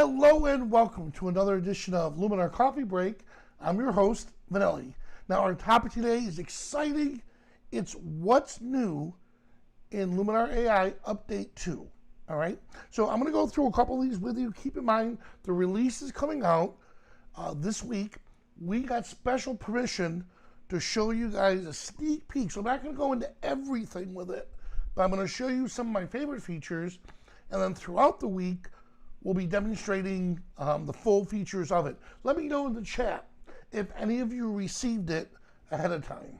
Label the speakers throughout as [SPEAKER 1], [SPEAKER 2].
[SPEAKER 1] Hello and welcome to another edition of Luminar Coffee Break. I'm your host, Vanelli. Now our topic today is exciting. It's what's new in Luminar AI Update 2. All right, so I'm going to go through a couple of these with you. Keep in mind the release is coming out this week. We got special permission to show you guys a sneak peek. So I'm not going to go into everything with it, but I'm going to show you some of my favorite features. And then throughout the week, we'll be demonstrating the full features of it. Let me know in the chat if any of you received it ahead of time.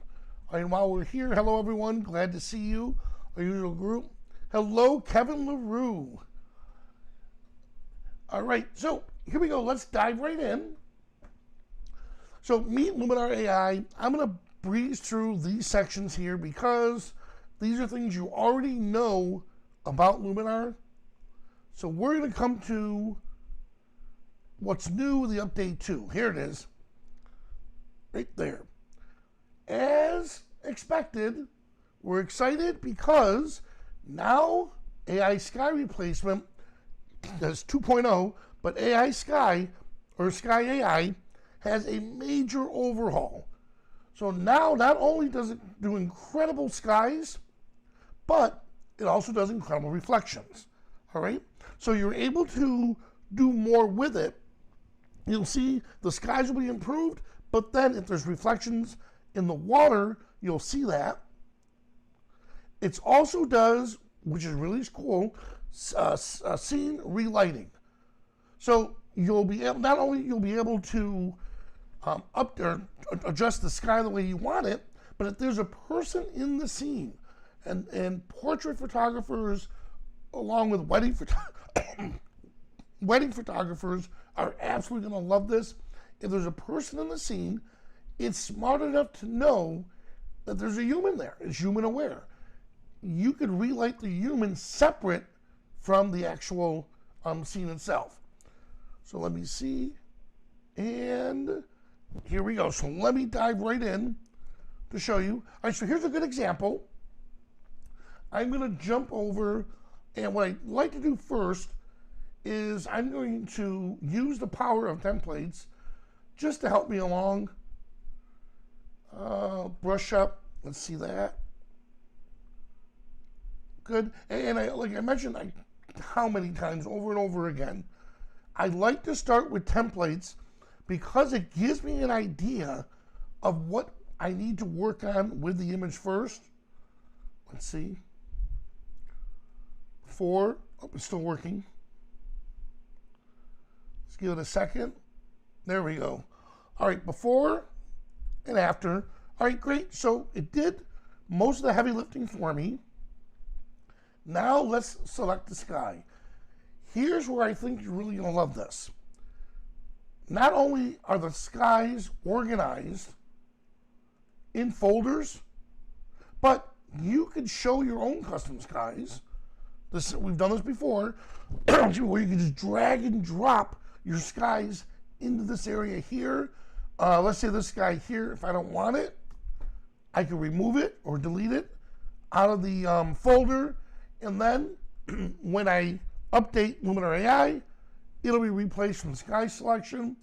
[SPEAKER 1] And while we're here, hello everyone, glad to see you, our usual group. Hello, Kevin LaRue. All right, so here we go. Let's dive right in. So meet Luminar AI. I'm going to breeze through these sections here because these are things you already know about Luminar. So we're going to come to what's new with the update 2. Here it is, right there. As expected, we're excited because now AI Sky replacement does 2.0, but AI Sky, or Sky AI, has a major overhaul. So now not only does it do incredible skies, but it also does incredible reflections. All right, so you're able to do more with it. You'll see the skies will be improved, but then if there's reflections in the water, you'll see that. It also does, which is really cool, scene relighting. So you'll be able, not only you'll be able to adjust the sky the way you want it, but if there's a person in the scene, and portrait photographers along with wedding photographers are absolutely going to love this. If there's a person in the scene, it's smart enough to know that there's a human there. It's human aware. You could relight the human separate from the actual scene itself. So let me see. And here we go. So let me dive right in to show you. All right, so here's a good example. I'm going to jump over, and what I'd like to do first is I'm going to use the power of templates just to help me along. Brush up, let's see that. Good, and like I mentioned, how many times over and over again, I like to start with templates because it gives me an idea of what I need to work on with the image first. Let's see. 4, oh, it's still working. Let's give it a second. There we go. All right, before and after. All right, great. So it did most of the heavy lifting for me. Now let's select the sky. Here's where I think you're really going to love this. Not only are the skies organized in folders, but you could show your own custom skies. We've done this before, where you can just drag and drop your skies into this area here. Let's say this sky here, if I don't want it, I can remove it or delete it out of the folder, and then when I update Luminar AI, it'll be replaced from the sky selection.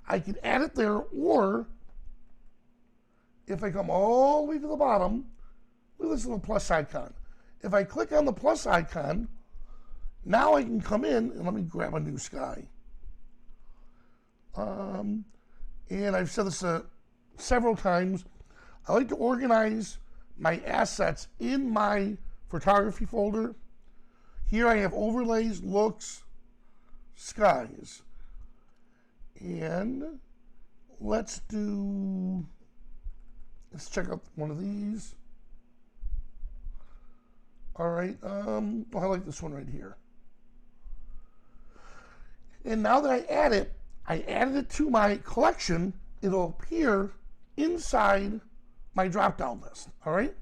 [SPEAKER 1] I can add it there, or if I come all the way to the bottom, look at this little plus icon. If I click on the plus icon, now I can come in and let me grab a new sky. And I've said this several times. I like to organize my assets in my photography folder. Here I have overlays, looks, skies. And let's check out one of these. All right, well, I like this one right here. And now that I added it to my collection, it'll appear inside my drop-down list, all right?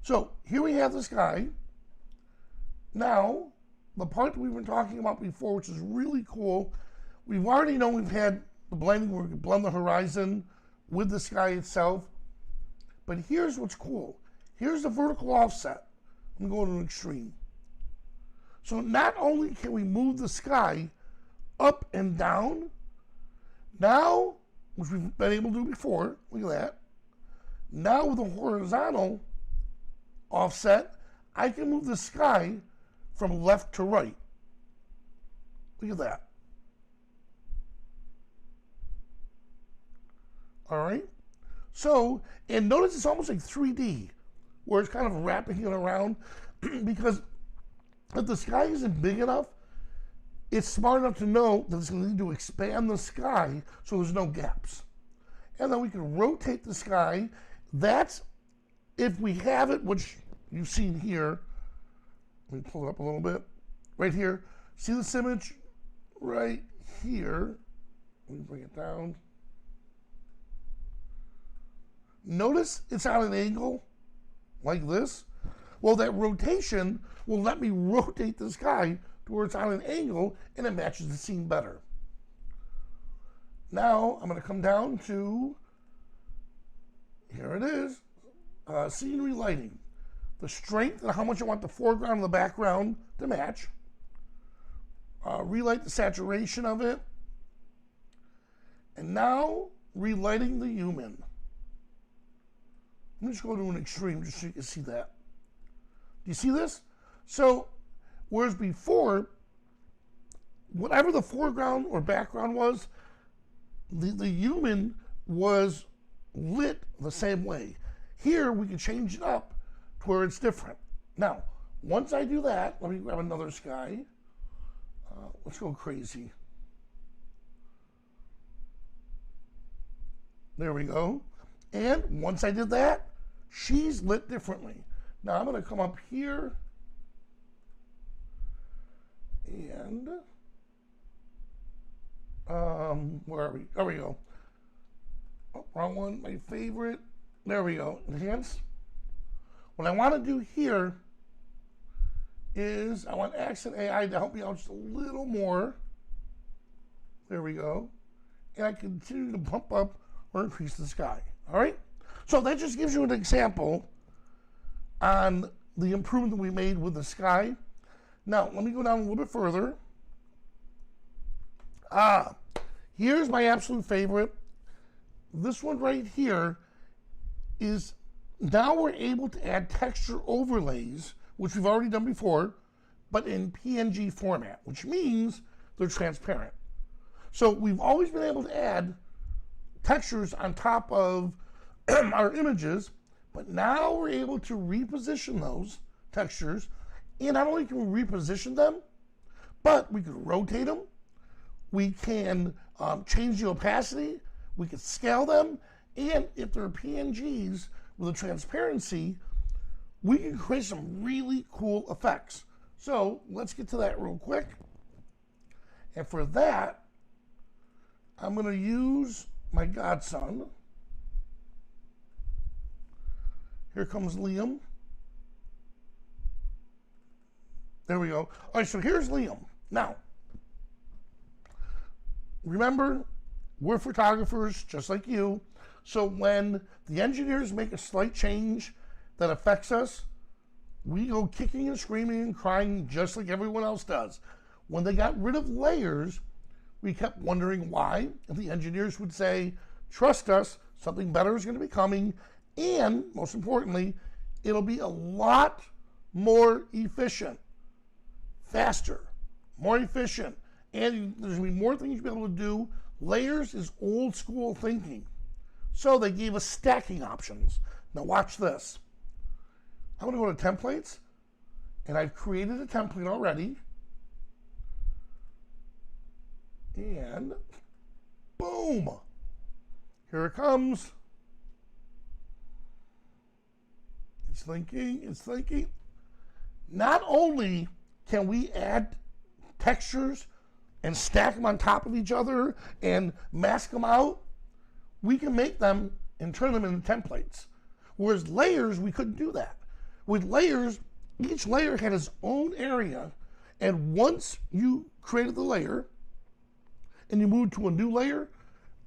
[SPEAKER 1] So here we have this guy. Now, the part that we've been talking about before, which is really cool, we've already known we've had the blending where we can blend the horizon with the sky itself. But here's what's cool. Here's the vertical offset. I'm going to an extreme. So not only can we move the sky up and down. Now, which we've been able to do before, look at that. Now with a horizontal offset, I can move the sky from left to right. Look at that. All right. So, and notice it's almost like 3D, where it's kind of wrapping it around, because if the sky isn't big enough, it's smart enough to know that it's going to need to expand the sky so there's no gaps. And then we can rotate the sky. That's if we have it, which you've seen here. Let me pull it up a little bit. Right here. See this image right here? Let me bring it down. Notice it's on an angle like this. Well, that rotation will let me rotate the sky to where it's on an angle and it matches the scene better. Now I'm going to come down to, here it is, scenery lighting. The strength and how much I want the foreground and the background to match. Relight the saturation of it. And now relighting the human. Let me just go to an extreme just so you can see that. Do you see this? So, whereas before, whatever the foreground or background was, the human was lit the same way. Here, we can change it up to where it's different. Now, once I do that, let me grab another sky. Let's go crazy. There we go. And once I did that, she's lit differently. Now I'm going to come up here and where are we? There we go. Oh, wrong one. My favorite. There we go. Enhance. What I want to do here is I want Accent AI to help me out just a little more. There we go. And I continue to bump up or increase the sky. All right? So that just gives you an example on the improvement that we made with the sky. Now, let me go down a little bit further. Here's my absolute favorite. This one right here is, now we're able to add texture overlays, which we've already done before, but in PNG format, which means they're transparent. So we've always been able to add textures on top of our images, but now we're able to reposition those textures. And not only can we reposition them, but we can rotate them. We can change the opacity. We can scale them. And if they're PNGs with a transparency, we can create some really cool effects. So let's get to that real quick. And for that, I'm going to use my godson. Here comes Liam. There we go. All right, so here's Liam. Now, remember, we're photographers just like you. So when the engineers make a slight change that affects us, we go kicking and screaming and crying just like everyone else does. When they got rid of layers, we kept wondering why. And the engineers would say, trust us, something better is going to be coming. And most importantly, it'll be a lot more efficient, faster, more efficient. And there's going to be more things you'll be able to do. Layers is old school thinking. So they gave us stacking options. Now watch this. I'm going to go to templates, and I've created a template already. And boom, here it comes. It's thinking, it's thinking. Not only can we add textures and stack them on top of each other and mask them out, we can make them and turn them into templates. Whereas layers, we couldn't do that. With layers, each layer had its own area, and once you created the layer and you moved to a new layer,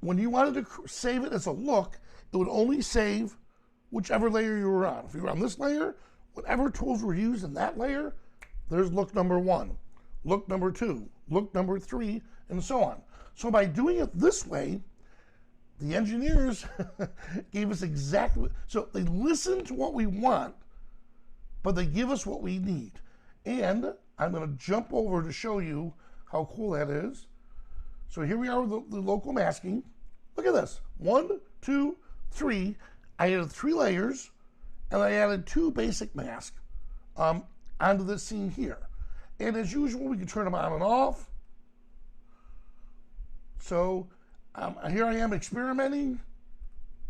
[SPEAKER 1] when you wanted to save it as a look, it would only save whichever layer you were on. If you were on this layer, whatever tools were used in that layer, there's look number one. look number 2, look number 3, and so on. So by doing it this way, the engineers gave us exactly, so they listen to what we want, but they give us what we need. And I'm going to jump over to show you how cool that is. So here we are with the local masking. Look at this. 1, 2, 3. I added 3 layers, and I added 2 basic masks onto this scene here. And as usual, we can turn them on and off. So here I am experimenting.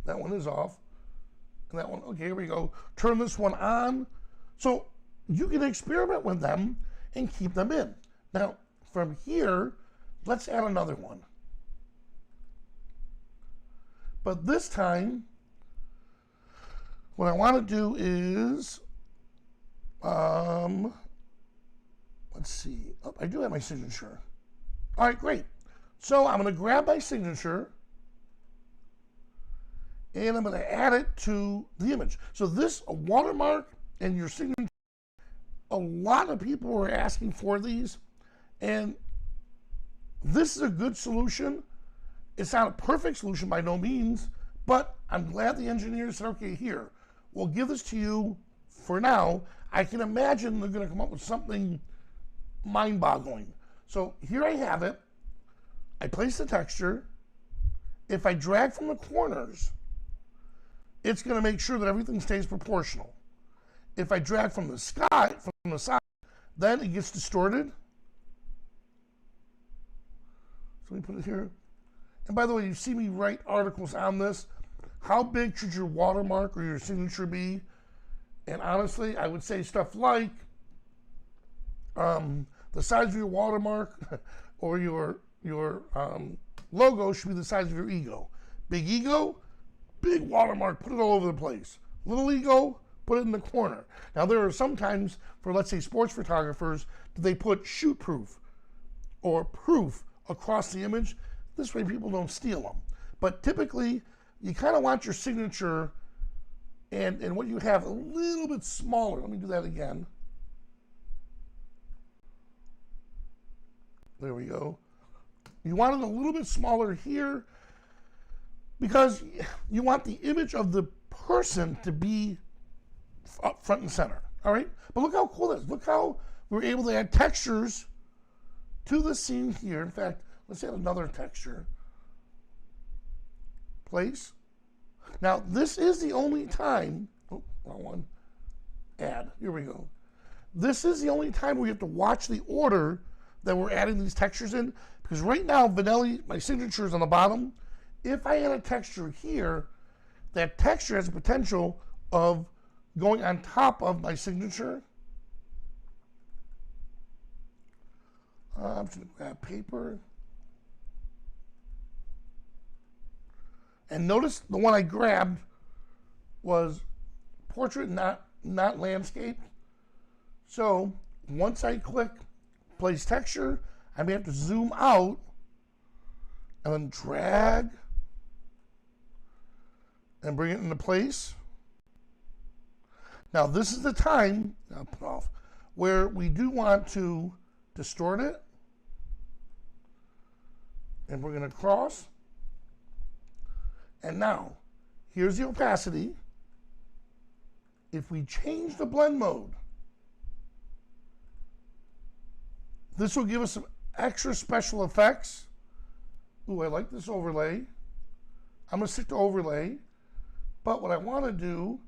[SPEAKER 1] That one is off. And that one, okay, here we go. Turn this one on. So you can experiment with them and keep them in. Now, from here, let's add another one. But this time, what I want to do is, let's see. Oh, I do have my signature. All right, great. So I'm going to grab my signature and I'm going to add it to the image. So this, a watermark and your signature, a lot of people were asking for these, and this is a good solution. It's not a perfect solution by no means, but I'm glad the engineers said, okay, here, we'll give this to you for now. I can imagine they're going to come up with something mind-boggling. So here I have it. I place the texture. If I drag from the corners, it's going to make sure that everything stays proportional. If I drag from the side, then it gets distorted. So let me put it here. And by the way, you see me write articles on this. How big should your watermark or your signature be? And honestly, I would say stuff like the size of your watermark or your logo should be the size of your ego. Big ego, big watermark, put it all over the place. Little ego, put it in the corner. Now there are sometimes, for let's say sports photographers, they put shoot proof or proof across the image. This way people don't steal them. But typically, you kind of want your signature and what you have a little bit smaller. Let me do that again. There we go. You want it a little bit smaller here because you want the image of the person to be up front and center. All right? But look how cool this is. Look how we're able to add textures to the scene here. In fact, let's add another texture. Place. Now, this is the only time, oh, wrong one, add, here we go. This is the only time we have to watch the order that we're adding these textures in, because right now, Vanelli, my signature is on the bottom. If I add a texture here, that texture has the potential of going on top of my signature. I'm just going to grab paper. And notice the one I grabbed was portrait, not landscape. So once I click place texture, I may have to zoom out and then drag and bring it into place. Now this is the time, I'll put off, where we do want to distort it. And we're going to cross. And now, here's the opacity. If we change the blend mode, this will give us some extra special effects. Ooh, I like this overlay. I'm going to stick to overlay. But what I want to do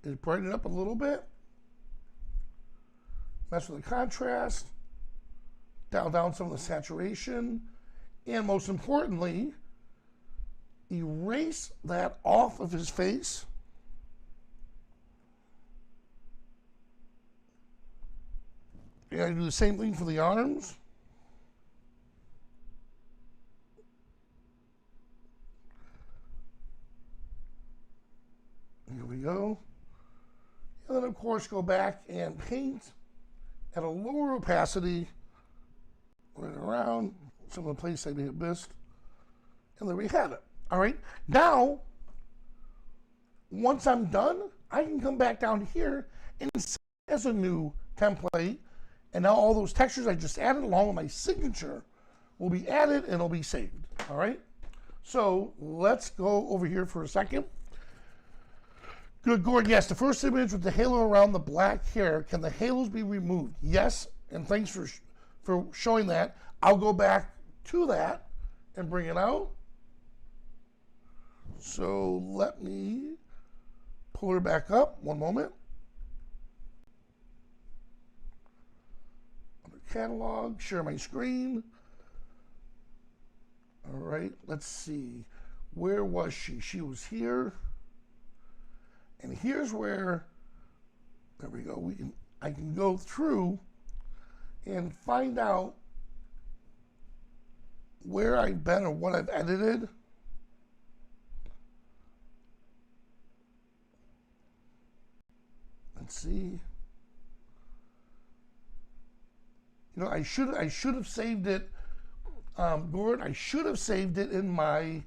[SPEAKER 1] is brighten it up a little bit. Mess with the contrast. Dial down some of the saturation. And most importantly, erase that off of his face. And I do the same thing for the arms. Here we go. And then of course go back and paint at a lower opacity right around some of the places I may have missed. And there we have it. All right, now, once I'm done, I can come back down here and save as a new template And now all those textures I just added along with my signature will be added and it'll be saved. All right. So let's go over here for a second. Good, Gordon. Yes, the first image with the halo around the black hair. Can the halos be removed? Yes, and thanks for showing that. I'll go back to that and bring it out. So let me pull her back up. One moment. Under catalog, share my screen. All right, let's see. Where was she? She was here. And here's where, there we go. I can go through and find out where I've been or what I've edited. Let's see. You know, I should have saved it, Gordon. I should have saved it in my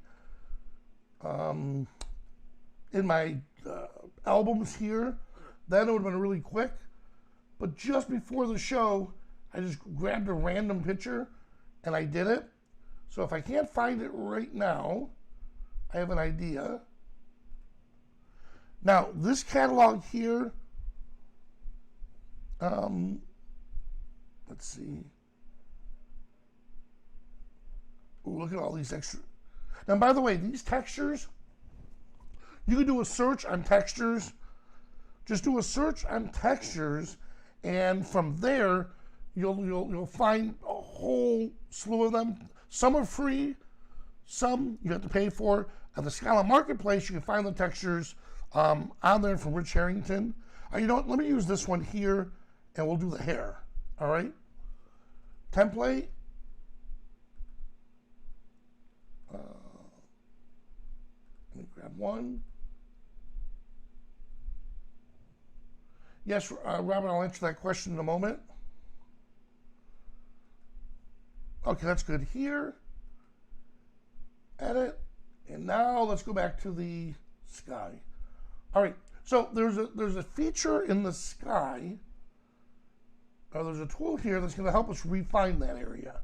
[SPEAKER 1] albums here. Then it would have been really quick. But just before the show, I just grabbed a random picture and I did it. So if I can't find it right now, I have an idea. Now, this catalog here, let's see. Ooh, look at all these extra. Now, by the way, these textures, you can do a search on textures. Just do a search on textures, and from there, you'll find a whole slew of them. Some are free, some you have to pay for. At the Scala Marketplace, you can find the textures on there from Rich Harrington. You know what? Let me use this one here, and we'll do the hair. All right. Template. Let me grab one. Yes, Robert, I'll answer that question in a moment. Okay, that's good here. Edit. And now let's go back to the sky. All right, so there's a feature in the sky, or there's a tool here that's going to help us refine that area.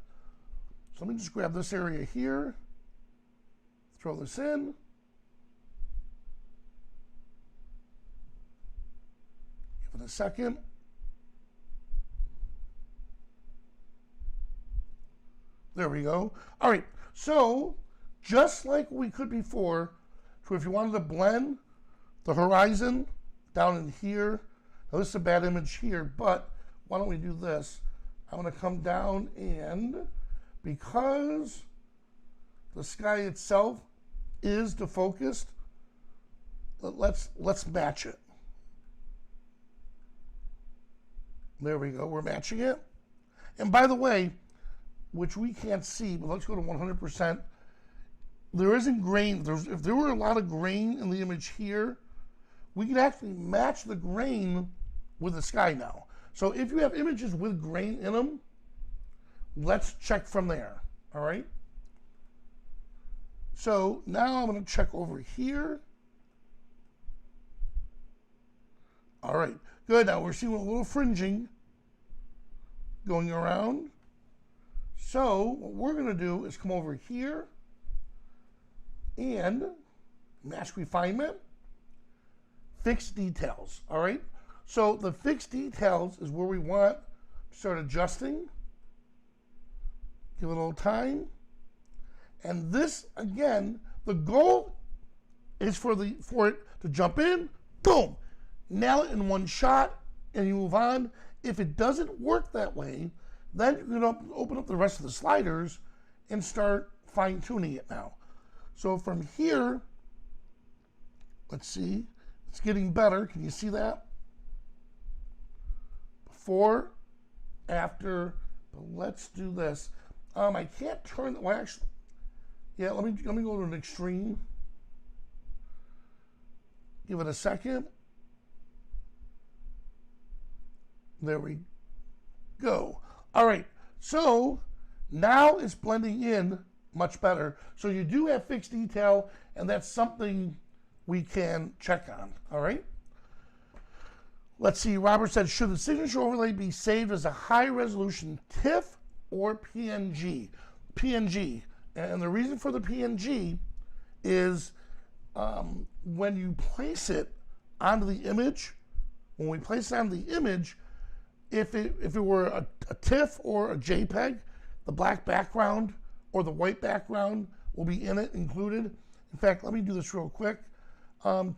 [SPEAKER 1] So let me just grab this area here, throw this in. Give it a second. There we go. All right, so just like we could before, so if you wanted to blend the horizon down in here, now this is a bad image here, but why don't we do this? I'm going to come down, and because the sky itself is defocused, let's match it. There we go, we're matching it. And by the way, which we can't see, but let's go to 100%. There isn't grain. If there were a lot of grain in the image here, we could actually match the grain with the sky now. So if you have images with grain in them, let's check from there, all right? So now I'm going to check over here. All right, good. Now we're seeing a little fringing going around. So what we're going to do is come over here and mask refinement, fixed details, all right? So the fixed details is where we want to start adjusting. Give it a little time. And this, again, the goal is for it to jump in, boom, nail it in one shot, and you move on. If it doesn't work that way, then you can open up the rest of the sliders and start fine-tuning it now. So from here, let's see, it's getting better. Can you see that? Before, after, but let's do this. I can't turn, well actually, yeah, let me go to an extreme. Give it a second. There we go. All right, so now it's blending in much better. So you do have fixed detail, and that's something we can check on, all right? Let's see, Robert said, should the signature overlay be saved as a high resolution TIFF or PNG? PNG. And the reason for the PNG is when you place it onto the image, when we place it onto the image, if it were a TIFF or a JPEG, the black background or the white background will be in it, included. In fact, let me do this real quick.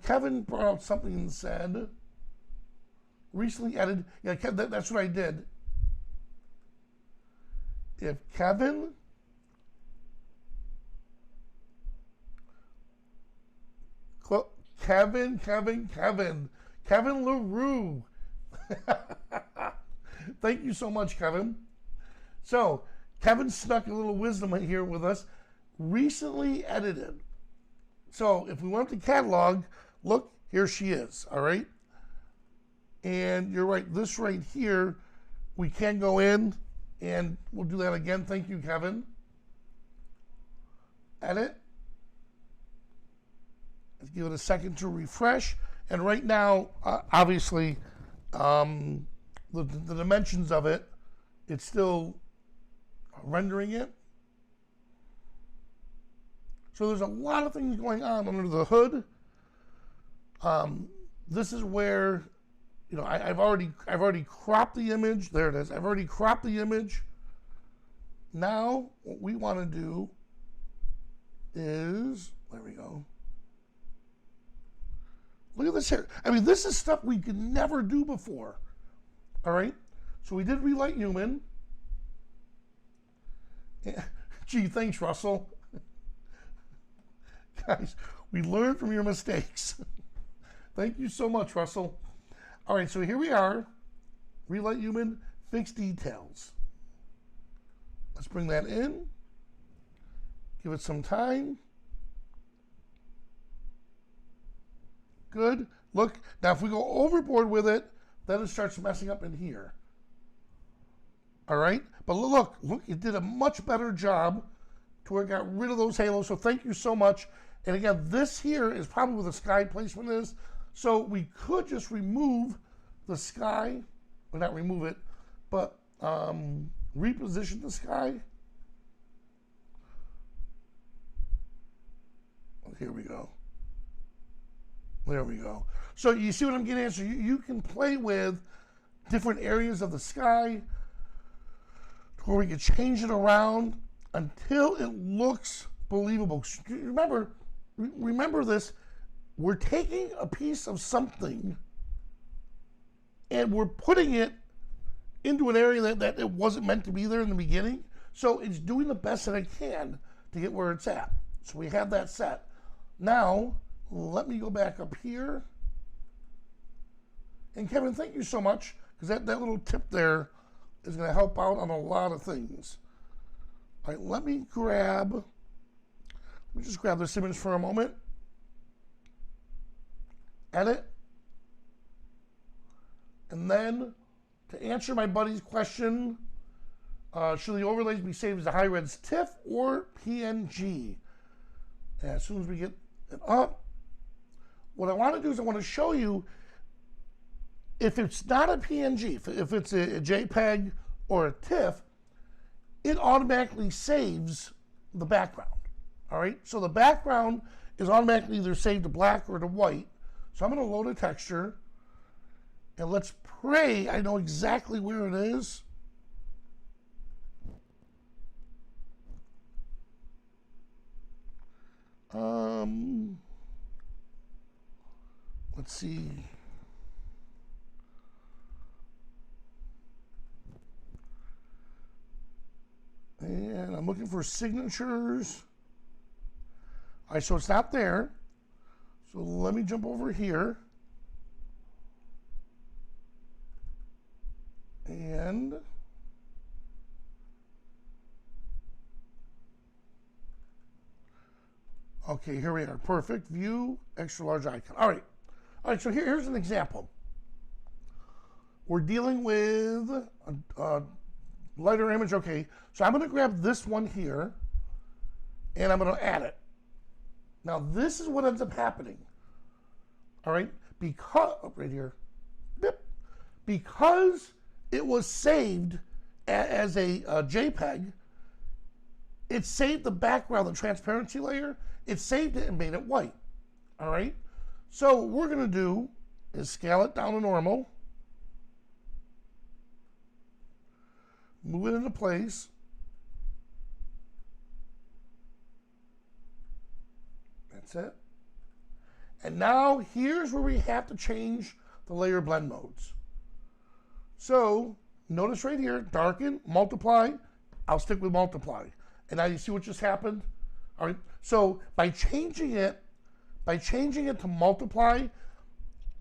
[SPEAKER 1] Kevin brought out something and said, recently edited, yeah, that's what I did. If Kevin LaRue. Thank you so much, Kevin. So, Kevin snuck a little wisdom here with us. Recently edited. So, if we went to catalog, look, here she is, all right? And you're right, this right here, we can go in, and we'll do that again. Thank you, Kevin. Edit. Let's give it a second to refresh. And right now, obviously, the dimensions of it, it's still rendering it. So there's a lot of things going on under the hood. This is where, you know, I've already cropped the image. There it is. I've already cropped the image. Now, what we want to do is, there we go. Look at this here. I mean, this is stuff we could never do before. All right? So we did relight human. Gee, thanks, Russell. Guys, we learned from your mistakes. Thank you so much, Russell. All right, so here we are. Relight human, fix details. Let's bring that in. Give it some time. Good. Look, now if we go overboard with it, then it starts messing up in here. All right? But look, it did a much better job to where it got rid of those halos. So thank you so much. And again, this here is probably where the sky placement is. So we could just remove the sky, or not remove it, but reposition the sky. Here we go. There we go. So you see what I'm getting at? So you can play with different areas of the sky to where we can change it around until it looks believable. Remember this, we're taking a piece of something and we're putting it into an area that it wasn't meant to be there in the beginning. So it's doing the best that it can to get where it's at. So we have that set. Now, let me go back up here. And Kevin, thank you so much, because that little tip there is going to help out on a lot of things. All right, let me just grab this image for a moment. Edit. And then, to answer my buddy's question, should the overlays be saved as a high-res TIFF or PNG? And as soon as we get it up, what I want to do is I want to show you if it's not a PNG, if it's a JPEG or a TIFF, it automatically saves the background. All right, so the background is automatically either saved to black or to white. So I'm going to load a texture, and let's pray I know exactly where it is. Let's see. And I'm looking for signatures. All right, so it's not there. So let me jump over here. And okay, here we are. Perfect. View, extra large icon. All right. All right, so here's an example. We're dealing with a lighter image. Okay, so I'm going to grab this one here, and I'm going to add it. Now, this is what ends up happening. All right, because, right here, bip. because it was saved as a JPEG, it saved the background, the transparency layer, it saved it and made it white. All right? So what we're going to do is scale it down to normal, move it into place, that's it. And now here's where we have to change the layer blend modes. So notice right here, darken, multiply. I'll stick with multiply. And now you see what just happened? All right. So by changing it to multiply,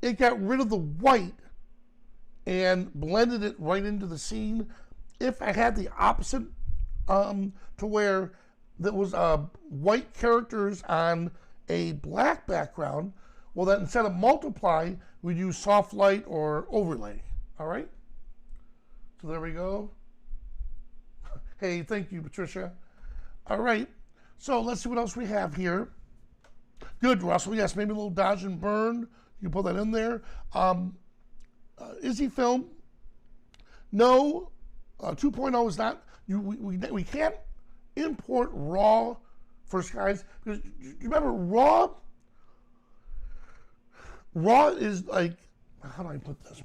[SPEAKER 1] it got rid of the white and blended it right into the scene. If I had the opposite, to where there was white characters on a black background, well then instead of multiply, we'd use soft light or overlay. All right? So there we go. Hey, thank you, Patricia. All right, so let's see what else we have here. Good, Russell. Yes, maybe a little dodge and burn. You can put that in there. Izzy Film. No, 2.0 is not. We can't import RAW for skies, because you remember RAW is like, how do I put this?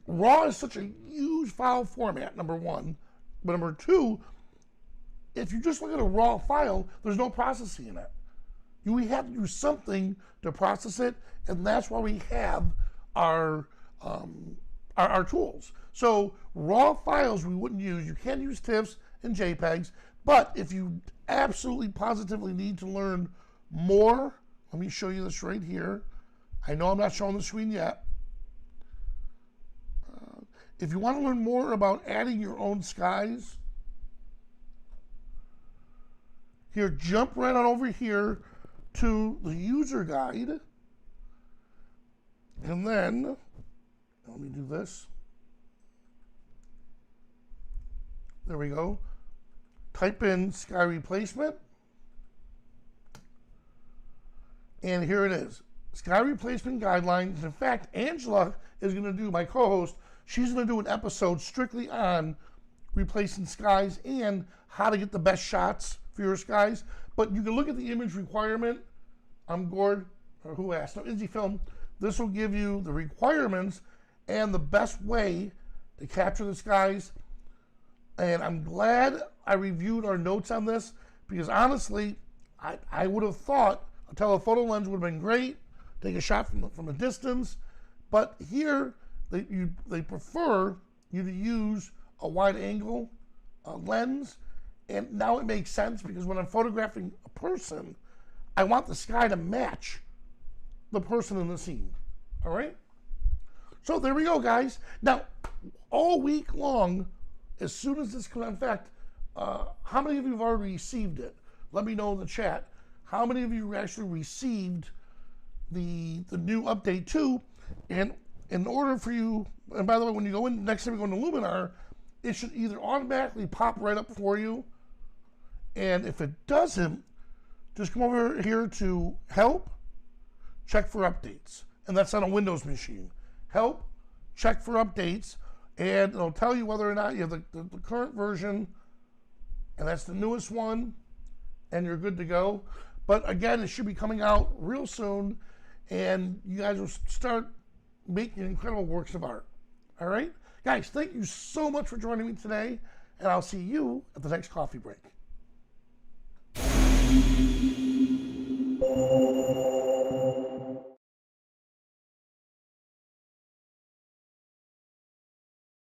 [SPEAKER 1] RAW is such a huge file format, number one. But number two, if you just look at a RAW file, there's no processing in it. We have to do something to process it, and that's why we have our tools. So RAW files we wouldn't use. You can use TIFFs and JPEGs, but if you absolutely positively need to learn more, let me show you this right here. I know I'm not showing the screen yet. If you want to learn more about adding your own skies, here, jump right on over here to the user guide. And then, let me do this. There we go. Type in sky replacement. And here it is. Sky replacement guidelines. In fact, Angela is going to do, my co-host, she's going to do an episode strictly on replacing skies and how to get the best shots for your skies. But you can look at the image requirement. I'm Gord, or who asked? No, Izzy Film. This will give you the requirements and the best way to capture the skies. And I'm glad I reviewed our notes on this, because honestly, I would have thought a telephoto lens would have been great, take a shot from a distance, but here they prefer you to use a wide angle lens. And now it makes sense, because when I'm photographing a person, I want the sky to match the person in the scene. All right? So there we go, guys. Now, all week long, as soon as this comes, in fact, how many of you have already received it? Let me know in the chat. How many of you actually received the new update 2? And in order for you, and by the way, when you go in, next time you go into Luminar, it should either automatically pop right up for you, and if it doesn't, just come over here to Help, check for updates. And that's on a Windows machine. Help, check for updates, and it'll tell you whether or not you have the current version, and that's the newest one, and you're good to go. But again, it should be coming out real soon, and you guys will start making incredible works of art. All right? Guys, thank you so much for joining me today, and I'll see you at the next coffee break.